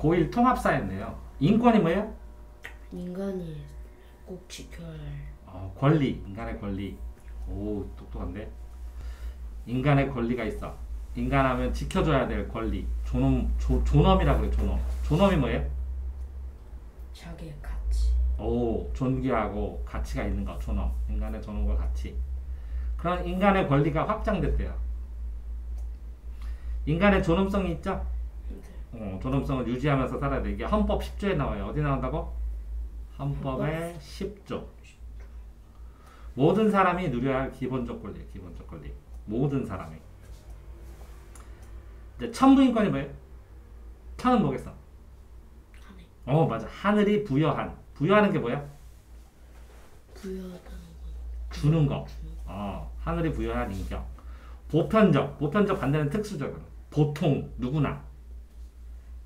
고1 통합사였네요. 인권이 뭐예요? 인간이 꼭 지켜야 할 권리, 인간의 권리. 오, 똑똑한데? 인간의 권리가 있어. 인간하면 지켜줘야 될 권리. 존엄이라고 그래, 존엄. 존엄이 뭐예요? 자기의 가치. 오, 존귀하고 가치가 있는 거, 존엄. 인간의 존엄과 가치. 그런 인간의 권리가 확장됐대요. 인간의 존엄성이 있죠? 존엄성을 유지하면서 살아야 돼. 이게 헌법 10조에 나와요. 어디 나온다고? 헌법의 10조. 모든 사람이 누려야 할 기본적 권리, 기본적 권리. 모든 사람이. 이제 천부인권이 뭐예요? 천은 뭐겠어? 하늘. 맞아. 하늘이 부여한. 부여하는 게 뭐야? 부여하다는 건 주는 거. 하늘이 부여한 인격. 보편적. 보편적 반대는 특수적. 보통, 누구나.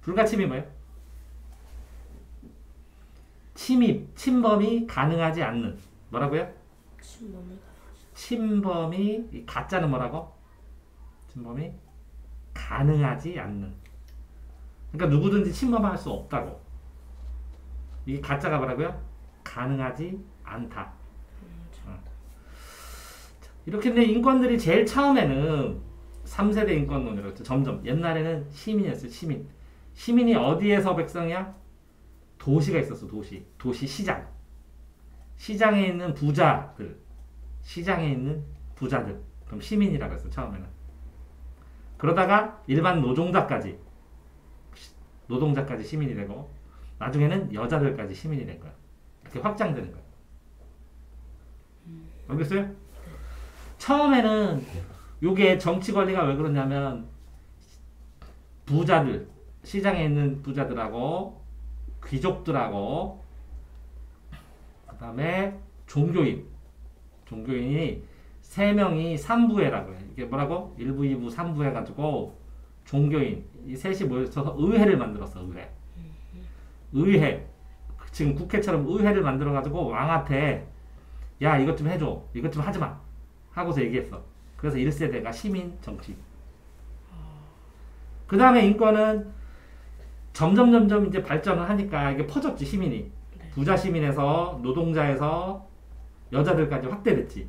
불가침이 뭐예요? 침입, 침범이 가능하지 않는. 뭐라고요? 침범이, 이 가짜는 뭐라고? 침범이 가능하지 않는. 그러니까 누구든지 침범할 수 없다고. 이 가짜가 뭐라고요? 가능하지 않다. 이렇게 내 인권들이 제일 처음에는 3세대 인권론이라고 했죠. 점점. 옛날에는 시민이었어요. 시민. 시민이 어디에서 백성이야? 도시가 있었어. 도시. 도시 시장. 시장에 있는 부자들. 시장에 있는 부자들. 그럼 시민이라고 했어. 처음에는. 그러다가 일반 노동자까지. 노동자까지 시민이 되고 나중에는 여자들까지 시민이 된 거야. 이렇게 확장되는 거야. 알겠어요? 처음에는 요게 정치 권리가 왜 그러냐면 부자들, 시장에 있는 부자들하고 귀족들하고 그 다음에 종교인이 3명이 3부회라고 해. 이게 뭐라고? 1부, 2부, 3부 해가지고 종교인 이 셋이 모여서 의회를 만들었어. 의회. 지금 국회처럼 의회를 만들어가지고 왕한테 야 이것 좀 해줘. 이것 좀 하지마. 하고서 얘기했어. 그래서 1세대가 시민 정치. 그 다음에 인권은 점점 이제 발전을 하니까 이게 퍼졌지. 시민이. 부자 시민에서 노동자에서 여자들까지 확대됐지.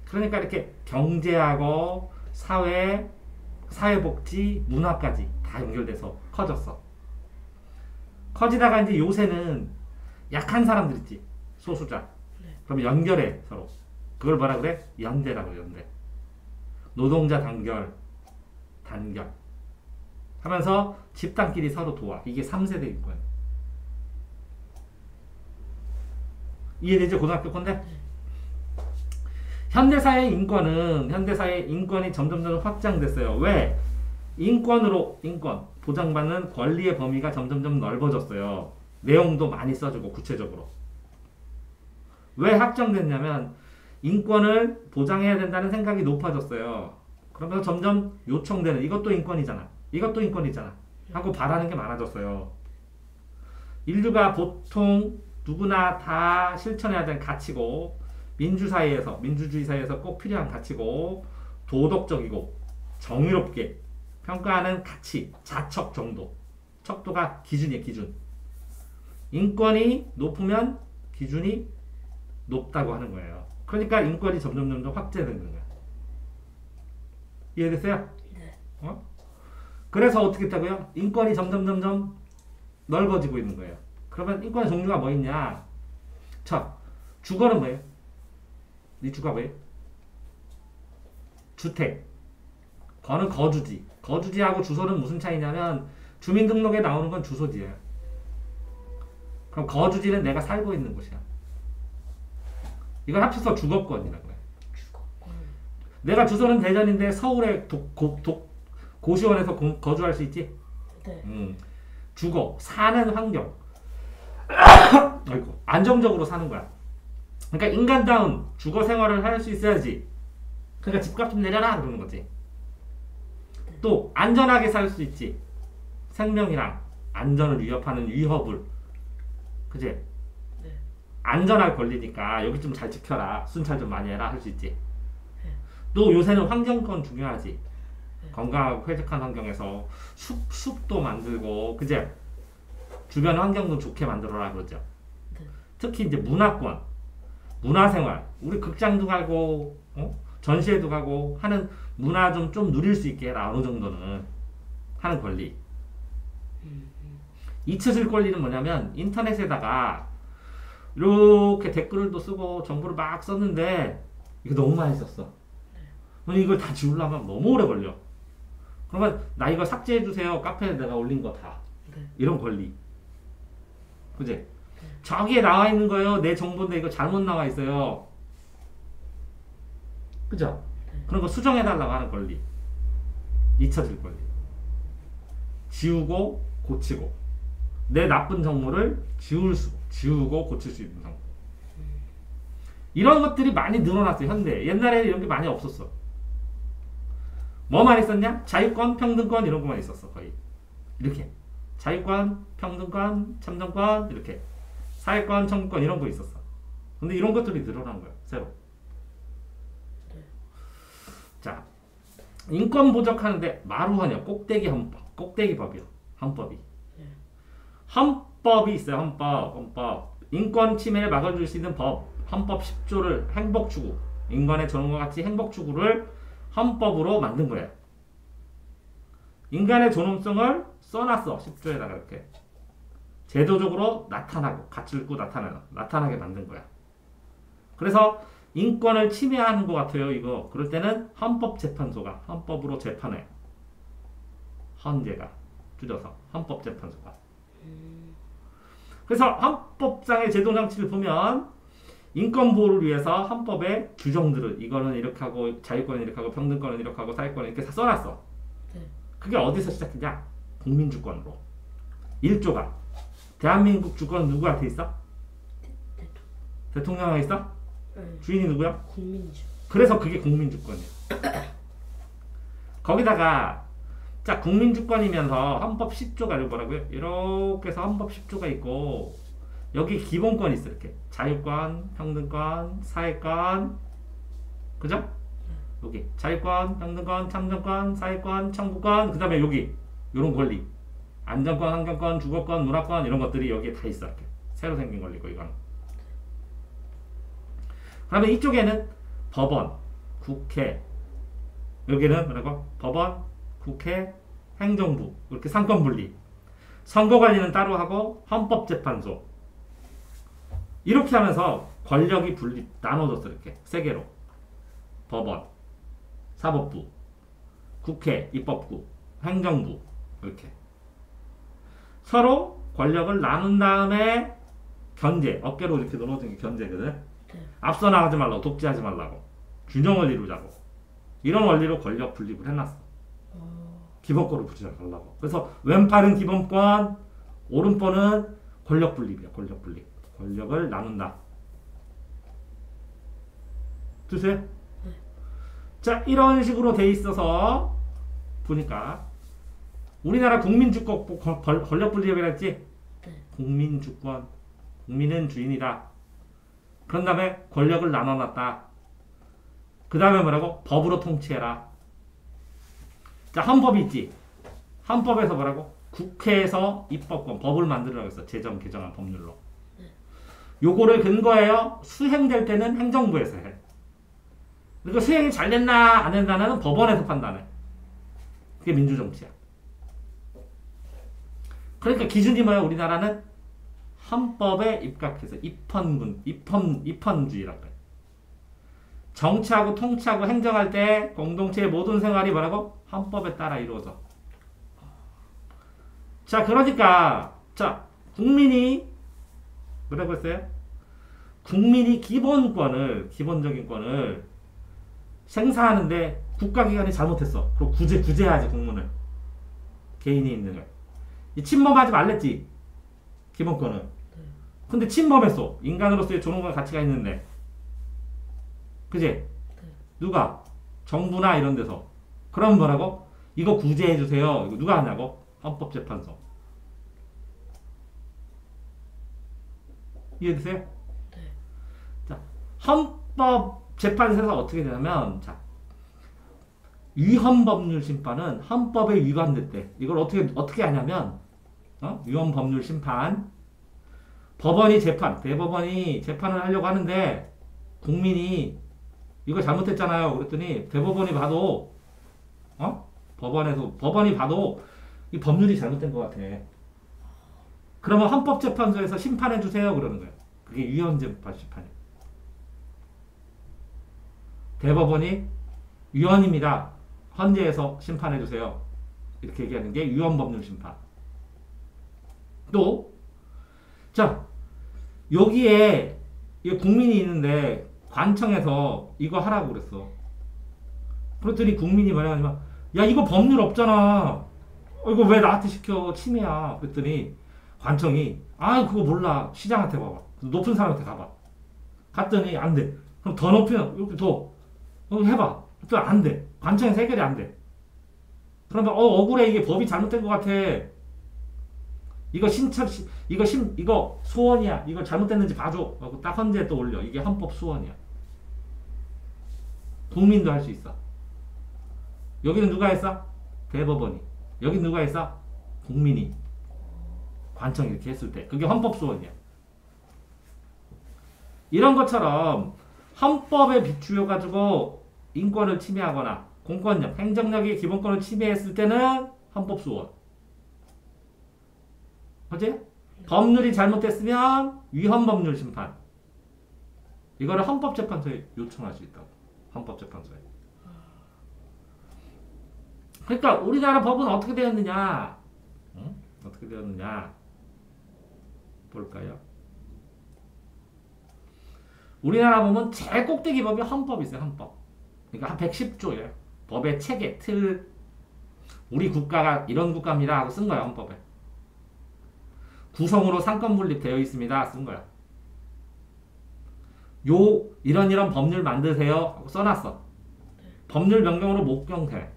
그러니까 이렇게 경제하고 사회복지, 문화까지 다 연결돼서 커졌어. 커지다가 이제 요새는 약한 사람들 있지. 소수자. 그럼 연결해 서로. 그걸 뭐라 그래? 연대라고 그래. 연대. 노동자 단결 하면서 집단끼리 서로 도와. 이게 3세대 인권. 이해되죠? 고등학교 건데? 현대사회의 인권이 점점 확장됐어요. 왜? 인권 보장받는 권리의 범위가 점점 넓어졌어요. 내용도 많이 써주고 구체적으로. 왜 확장됐냐면 인권을 보장해야 된다는 생각이 높아졌어요. 그러면서 점점 요청되는 이것도 인권이잖아 하고 바라는 게 많아졌어요. 인류가 보통 누구나 다 실천해야 되는 가치고 민주주의 사회에서 꼭 필요한 가치고 도덕적이고 정의롭게 평가하는 가치, 자척 정도. 척도가 기준이에요. 기준. 인권이 높으면 기준이 높다고 하는 거예요. 그러니까 인권이 점점 확대되는 거예요. 이해됐어요? 네. 그래서 어떻게 했다고요? 인권이 점점 넓어지고 있는 거예요. 그러면 인권의 종류가 뭐 있냐? 자, 주거는 뭐예요? 네 주거가 뭐예요? 주택. 거는 거주지. 거주지하고 주소는 무슨 차이냐면 주민등록에 나오는 건 주소지예요. 그럼 거주지는 내가 살고 있는 곳이야. 이걸 합쳐서 주거권이라고 해. 내가 주소는 대전인데 서울에 고시원에서 거주할 수 있지? 네. 주거, 사는 환경. 아이고, 안정적으로 사는 거야. 그러니까 인간다운 주거 생활을 할 수 있어야지. 그러니까 집값 좀 내려라 그러는 거지. 또 안전하게 살 수 있지. 생명이랑 안전을 위협하는 위협을. 그지? 네. 안전할 권리니까 여기 좀 잘 지켜라. 순찰 좀 많이 해라 할 수 있지. 또 요새는 환경권 중요하지. 건강하고 쾌적한 환경에서 숲도 만들고, 그제? 주변 환경도 좋게 만들어라 그러죠. 네. 특히 이제 문화권, 문화생활, 우리 극장도 가고 전시회도 가고 하는 문화 좀 누릴 수 있게 해라. 어느 정도는 하는 권리. 잊혀질 권리는 뭐냐면 인터넷에다가 이렇게 댓글도 쓰고 정보를 막 썼는데 이거 너무 많이 썼어. 그럼 이걸 다 지우려면 너무 오래 걸려. 그러면 나 이거 삭제해주세요. 카페에 내가 올린 거 다. 네. 이런 권리. 그지? 저기에 나와 있는 거예요. 내 정보인데 이거 잘못 나와 있어요. 그죠? 그런 거 수정해달라고 하는 권리. 잊혀질 권리. 지우고 고치고. 내 나쁜 정보를 지우고 고칠 수 있는 정보. 이런 것들이 많이 늘어났어요. 현대. 옛날에 이런 게 많이 없었어. 뭐만 있었냐? 자유권, 평등권 이런 것만 있었어. 거의. 이렇게. 자유권, 평등권, 참정권 이렇게. 사회권, 청구권 이런 거 있었어. 근데 이런 것들이 늘어난 거야. 새로. 자, 인권 보적하는데 마루하냐? 꼭대기 헌법. 꼭대기 법이요. 헌법이. 헌법이 있어요. 헌법. 인권 침해를 막아줄 수 있는 법. 헌법 10조를 행복 추구. 인간의 존엄과 같이 행복 추구를 헌법으로 만든 거예요. 인간의 존엄성을 써놨어. 10조에다가 이렇게. 제도적으로 나타나고 가치를 있고 나타나게 만든 거야. 그래서 인권을 침해하는 것 같아요. 이거. 그럴 때는 헌법재판소가 헌법으로 재판해. 헌재가 줄여서 헌법재판소가. 그래서 헌법상의 제도장치를 보면 인권 보호를 위해서 헌법의 규정들을 이거는 이렇게 하고 자유권은 이렇게 하고 평등권은 이렇게 하고 사회권은 이렇게 다 써놨어. 네. 그게 어디서 시작했냐? 국민주권으로. 1조가 대한민국 주권은 누구한테 있어? 대통령한테 있어? 네. 주인이 누구야? 국민주. 그래서 그게 국민주권이야. 거기다가 자 국민주권이면서 헌법 10조가 뭐라고요? 이렇게 해서 헌법 10조가 있고 여기 기본권이 있어. 이렇게 자유권, 평등권, 사회권, 그죠? 여기 자유권, 평등권, 참정권, 사회권, 청구권, 그 다음에 여기 이런 권리 안전권, 환경권, 주거권, 문화권 이런 것들이 여기에 다 있어. 이렇게 새로 생긴 권리고 이거는. 그러면 이쪽에는 법원, 국회, 여기는 뭐라고? 법원, 국회, 행정부 이렇게 상권 분리. 선거관리는 따로 하고 헌법재판소 이렇게 하면서 권력이 분리 나눠졌어. 이렇게 세 개로. 법원, 사법부, 국회, 입법부, 행정부 이렇게 서로 권력을 나눈 다음에 견제, 어깨로 이렇게 넘어진 게 견제거든. 네. 앞서 나가지 말라고, 독재하지 말라고, 균형을 이루자고 이런 원리로 권력 분립을 해놨어. 기본권을 부여하려고. 그래서 왼팔은 기본권, 오른손은 권력 분립이야. 권력 분립. 권력을 나눈다. 드세요? 네. 자, 이런 식으로 돼 있어서 보니까 우리나라 국민주권 권력 분립이라 했지? 네. 국민주권. 국민은 주인이다. 그런 다음에 권력을 나눠놨다. 그 다음에 뭐라고? 법으로 통치해라. 자, 헌법이 있지. 헌법에서 뭐라고? 국회에서 입법권, 법을 만들으라고 했어. 제정, 개정한 법률로. 요거를 근거해요. 수행될 때는 행정부에서 해. 그러니까 수행이 잘 됐나 안 됐나는 법원에서 판단해. 그게 민주정치야. 그러니까 기준이 뭐야? 우리나라는 헌법에 입각해서 입헌주의라고 해. 정치하고 통치하고 행정할 때 공동체의 모든 생활이 뭐라고? 헌법에 따라 이루어져. 자, 그러니까 자 국민이 뭐라고 했어요? 국민이 기본적인 권을 생사하는데 국가기관이 잘못했어. 그럼 구제해야지 국민을. 개인이 있는 걸. 이 침범하지 말랬지. 기본권을. 근데 침범했어. 인간으로서의 존엄과 가치가 있는데. 그지? 누가? 정부나 이런 데서. 그럼 뭐라고? 이거 구제해주세요. 이거 누가 하냐고? 헌법재판소. 이해되세요? 네. 자, 헌법재판소에서 어떻게 되냐면, 자, 위헌법률 심판은 헌법에 위반될 때, 이걸 어떻게 하냐면, 위헌 법률 심판. 법원이 재판, 대법원이 재판을 하려고 하는데 국민이 이거 잘못했잖아요. 그랬더니 대법원이 봐도 법원이 봐도 이 법률이 잘못된 것 같아. 그러면 헌법재판소에서 심판해 주세요 그러는 거예요. 그게 위헌재판 심판이에요. 대법원이 위헌입니다. 헌재에서 심판해 주세요. 이렇게 얘기하는 게 위헌법률 심판. 또 자, 여기에 국민이 있는데 관청에서 이거 하라고 그랬어. 그랬더니 국민이 뭐라 하냐면 야 이거 법률 없잖아. 이거 왜 나한테 시켜? 침해야. 그랬더니 관청이 아 그거 몰라. 시장한테 봐봐. 높은 사람한테 가봐. 갔더니 안 돼. 그럼 더 높이면 이렇게 더 해봐. 또 안 돼. 관청에서 해결이 안 돼. 그러면 억울해. 이게 법이 잘못된 것 같아. 이거 이거 소원이야. 이거 잘못됐는지 봐줘. 하고 딱 헌재에 또 올려. 이게 헌법 소원이야. 국민도 할 수 있어. 여기는 누가 했어? 대법원이. 여기 누가 했어? 국민이. 관청이 이렇게 했을 때. 그게 헌법 소원이야. 이런 것처럼 헌법에 비추어가지고 인권을 침해하거나 공권력, 행정력의 기본권을 침해했을 때는 헌법 소원. 그치? 법률이 잘못됐으면 위헌법률 심판. 이거를 헌법재판소에 요청할 수 있다고. 헌법재판소에. 그러니까 우리나라 법은 어떻게 되었느냐? 어떻게 되었느냐? 볼까요? 우리나라 보면 제일 꼭대기 법이 헌법이 있어요. 헌법. 그러니까 한 110조예요. 법의 체계, 틀. 우리 국가가 이런 국가입니다 하고 쓴 거야. 헌법에. 구성으로 상권 분립되어 있습니다. 쓴 거야. 이런 법률 만드세요 하고 써놨어. 법률 변경으로 못 경태.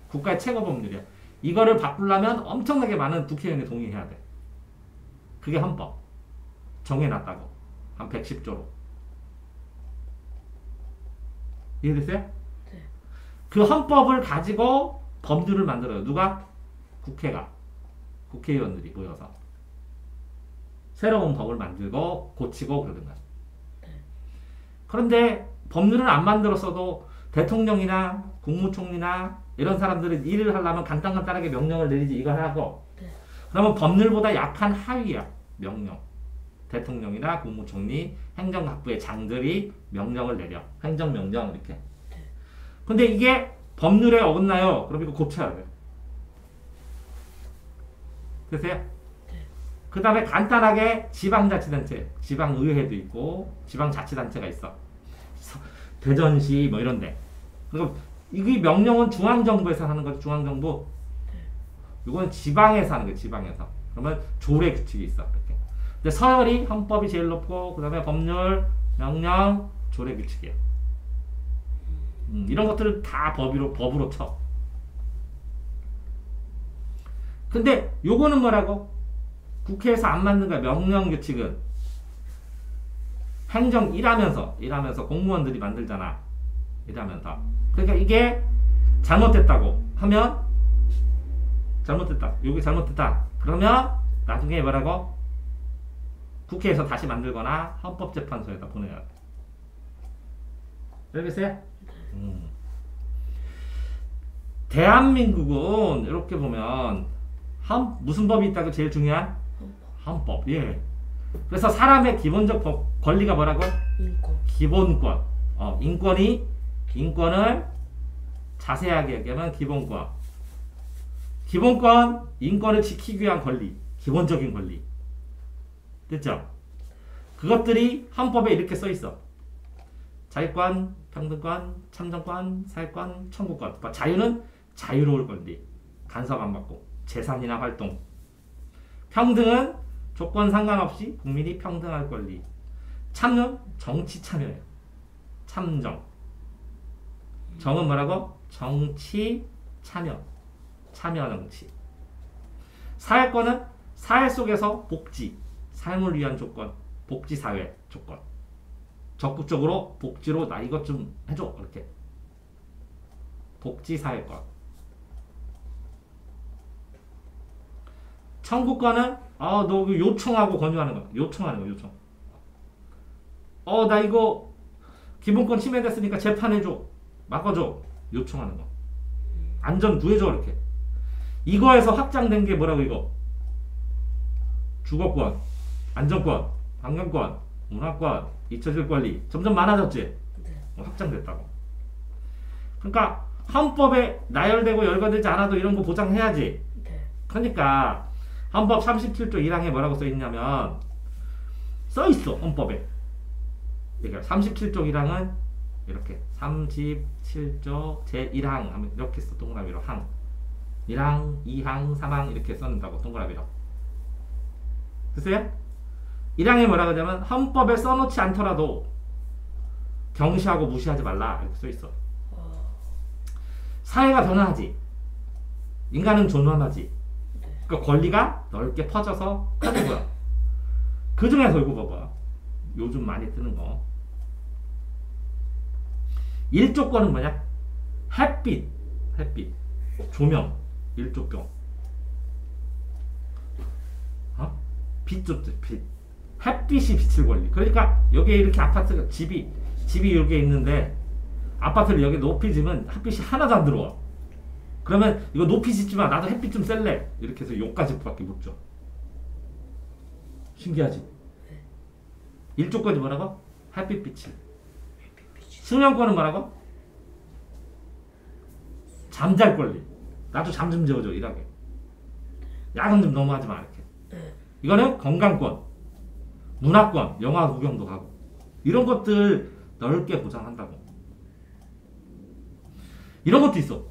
국가의 최고 법률이야. 이거를 바꾸려면 엄청나게 많은 국회의원이 동의해야 돼. 그게 헌법. 정해놨다고. 한 110조로. 이해됐어요? 네. 그 헌법을 가지고 법률을 만들어요. 누가? 국회가. 국회의원들이 모여서. 새로운 법을 만들고 고치고 그러는 거야. 네. 그런데 법률을 안 만들었어도 대통령이나 국무총리나 이런 사람들은 일을 하려면 간단하게 명령을 내리지 이걸 하고. 네. 그러면 법률보다 약한 하위야. 명령. 대통령이나 국무총리, 행정각부의 장들이 명령을 내려. 행정명령 이렇게. 네. 근데 이게 법률에 어긋나요. 그럼 이거 고쳐야 돼. 됐어요? 그 다음에 간단하게 지방자치단체, 지방의회도 있고 지방자치단체가 있어. 대전시 뭐 이런데. 그리고 이 명령은 중앙정부에서 하는 거죠. 중앙정부. 이건 지방에서 하는 거예요. 지방에서. 그러면 조례 규칙이 있어. 이렇게. 근데 서열이 헌법이 제일 높고 그 다음에 법률, 명령, 조례 규칙이에요. 이런 것들을 다 법으로 쳐. 근데 요거는 뭐라고? 국회에서 안 만든 거야. 명령규칙은. 행정 일하면서 공무원들이 만들잖아. 일하면서. 그러니까 이게 잘못됐다고 하면 잘못됐다. 여기 잘못됐다. 그러면 나중에 뭐라고? 국회에서 다시 만들거나 헌법재판소에다 보내야 돼. 알겠어요? 대한민국은 이렇게 보면 무슨 법이 있다고 제일 중요한? 헌법. 예. 그래서 사람의 기본적 권리가 뭐라고? 인권. 기본권. 인권을 자세하게 얘기하면 기본권. 기본권, 인권을 지키기 위한 권리. 기본적인 권리. 됐죠? 그것들이 헌법에 이렇게 써 있어. 자유권, 평등권, 참정권, 사회권, 청구권. 자유는 자유로울 권리. 간섭 안 받고. 재산이나 활동. 평등은 조건 상관없이 국민이 평등할 권리. 참는 정치 참여예요. 참정. 정은 뭐라고? 정치 참여. 참여 정치. 사회권은 사회 속에서 복지. 삶을 위한 조건. 복지 사회 조건. 적극적으로 복지로 나 이것 좀 해줘. 이렇게. 복지 사회권. 청구권은 너 요청하고 권유하는 거. 요청하는 거. 요청. 나 이거 기본권 침해됐으니까 재판해줘. 막아줘. 요청하는 거. 안전 구해줘. 이렇게. 이거에서 확장된 게 뭐라고 이거? 주거권, 안전권, 환경권, 문화권, 잊혀질 권리 점점 많아졌지? 네. 확장됐다고. 그러니까 헌법에 나열되고 열거되지 않아도 이런 거 보장해야지. 네. 그러니까 헌법 37조 1항에 뭐라고 써있냐면 써있어 헌법에. 그러니까 37조 1항은 이렇게 37조 제1항 하면 이렇게 써. 동그라미로 항 1항 2항 3항 이렇게 써는다고. 동그라미로 됐어요? 1항에 뭐라고 하냐면 헌법에 써놓지 않더라도 경시하고 무시하지 말라 이렇게 써있어. 사회가 변화하지. 인간은 존엄하지. 그러니까 권리가 넓게 퍼져서 하는 거야. 그 중에서 이거 봐봐. 요즘 많이 뜨는 거. 1조권은 뭐냐? 햇빛. 조명. 1조권. 빛 줬지. 빛. 햇빛이 비칠 권리. 그러니까 여기에 이렇게 아파트가 집이 여기에 있는데 아파트를 여기 높이 지면 햇빛이 하나도 안 들어와. 그러면 이거 높이 짓지 마. 나도 햇빛 좀 쐴래. 이렇게 해서 요까지밖에 못 줘. 신기하지? 1조권이 뭐라고? 햇빛 비칠. 수면권은 뭐라고? 잠잘 권리. 나도 잠 좀 재워줘. 일하게. 야근 좀 너무 하지 마. 이렇게. 이거는 건강권, 문화권, 영화 구경도 가고 이런 것들 넓게 보장한다고. 이런 것도 있어.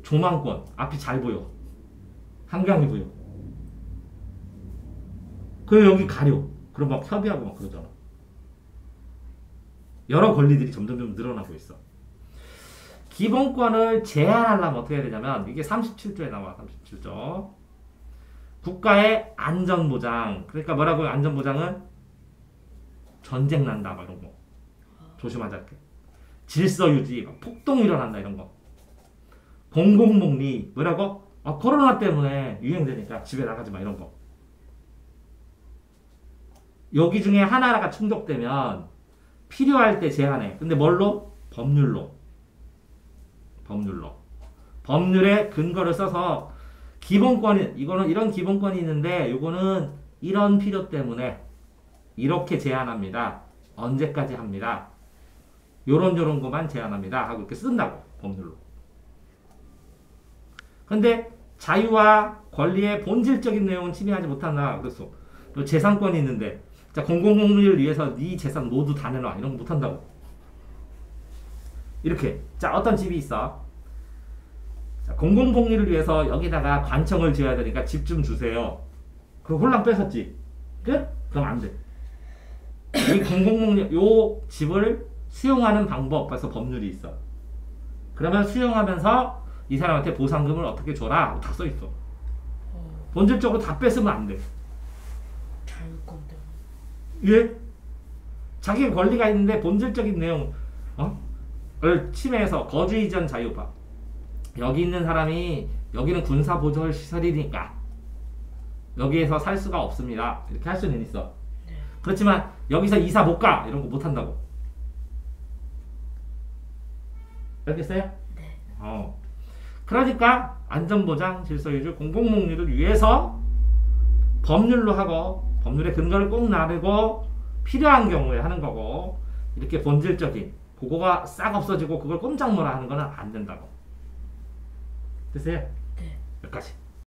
조망권. 앞이 잘 보여. 한강이 보여. 그 여기 가려. 그럼 막 협의하고 막 그러잖아. 여러 권리들이 점점 늘어나고 있어. 기본권을 제한하려면 어떻게 해야 되냐면 이게 37조에 나와. 37조. 국가의 안전보장. 그러니까 뭐라고요? 안전보장은 전쟁 난다 막 이런 거 조심하자. 이렇게. 질서 유지, 폭동 일어난다 이런 거. 공공복리 뭐라고? 코로나 때문에 유행되니까 집에 나가지 마 이런 거. 여기 중에 하나가 충족되면 필요할 때 제한해. 근데 뭘로? 법률로. 법률에 근거를 써서 기본권이 이거는 이런 기본권이 있는데 요거는 이런 필요 때문에 이렇게 제한합니다. 언제까지 합니다. 요런 것만 제한합니다. 하고 이렇게 쓴다고. 법률로. 근데 자유와 권리의 본질적인 내용은 침해하지 못한다. 그랬어. 또 재산권이 있는데 자 공공복리를 위해서 네 재산 모두 다 내놔. 이런 거 못한다고. 이렇게. 자 어떤 집이 있어. 자, 공공복리를 위해서 여기다가 관청을 지어야 되니까 집 좀 주세요. 그럼 홀랑 뺏었지. 끝? 그럼 안 돼. 이 공공복리 요 집을 수용하는 방법에서 법률이 있어. 그러면 수용하면서 이 사람한테 보상금을 어떻게 줘라 다 써있어. 본질적으로 다 뺏으면 안 돼. 자유권 때문에. 예? 자기 권리가 있는데 본질적인 내용을 침해해서 거주 이전 자유법. 여기 있는 사람이 여기는 군사보절 시설이니까 여기에서 살 수가 없습니다. 이렇게 할 수는 있어. 네. 그렇지만 여기서 이사 못 가. 이런 거 못 한다고. 알겠어요? 네. 그러니까 안전보장, 질서유지, 공공복리를 위해서 법률로 하고 법률의 근거를 꼭 나르고 필요한 경우에 하는 거고 이렇게 본질적인 그거가 싹 없어지고 그걸 꼼짝 못하 하는 거는 안 된다고. 됐어요? 네. 여기까지.